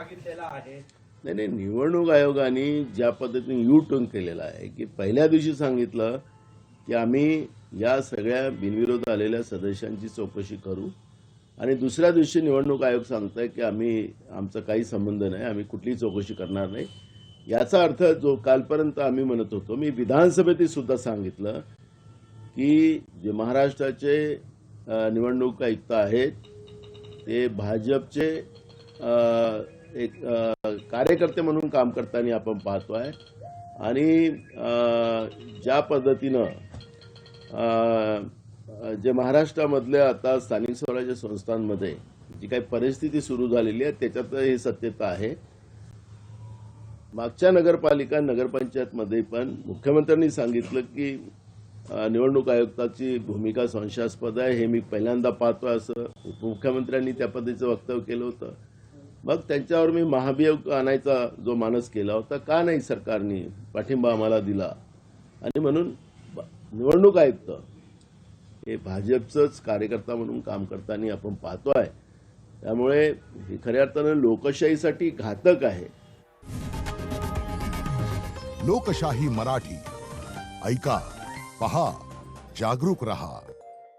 मागितलेला आहे. नाही नाही, निवडणूक आयोगाने ज्या पद्धतीने यू टर्न केलेला आहे की पहिल्या दिवशी सांगितलं की आम्ही या सगळ्या बिनविरोध आलेल्या सदस्यांची चौकशी करू आणि दुसऱ्या दिवशी निवडणूक आयोग सांगतंय की आमचा काही संबंध नाही, आम्ही कुठलीही चौकशी करणार नाही. याचा अर्थ जो कालपर्यंत आम्ही म्हणत होतो, मी विधानसभेतही सुद्धा सांगितलं की जे महाराष्ट्राचे निवडणूक आयुक्त आहेत ते भाजपचे एक कार्यकर्ते म्हणून काम करताना आपण पाहतोय आणि ज्या पद्धतीनं जे महाराष्ट्रामधल्या आता स्थानिक स्वराज्य संस्थांमध्ये जी काही परिस्थिती सुरू झालेली आहे त्याच्यात ही सत्यता आहे. मागच्या नगरपालिका नगरपंचायतमध्ये पण मुख्यमंत्र्यांनी सांगितलं की निवडणूक आयुक्ताची भूमिका संशयास्पद आहे, हे मी पहिल्यांदा पाहतोय असं उपमुख्यमंत्र्यांनी त्या पद्धतीचं वक्तव्य केलं होतं. मग त्यांच्यावर मी महाभियोग आणायचा जो मानस केला होता, का नाही सरकारने पाठिंबा आम्हाला दिला. आणि म्हणून निवडणूक आयुक्त हे भाजपचंच कार्यकर्ता म्हणून काम करताना आपण पाहतोय. त्यामुळे हे खऱ्या अर्थानं लोकशाहीसाठी घातक आहे. लोकशाही मराठी ऐका, पहा, जागरूक रहा.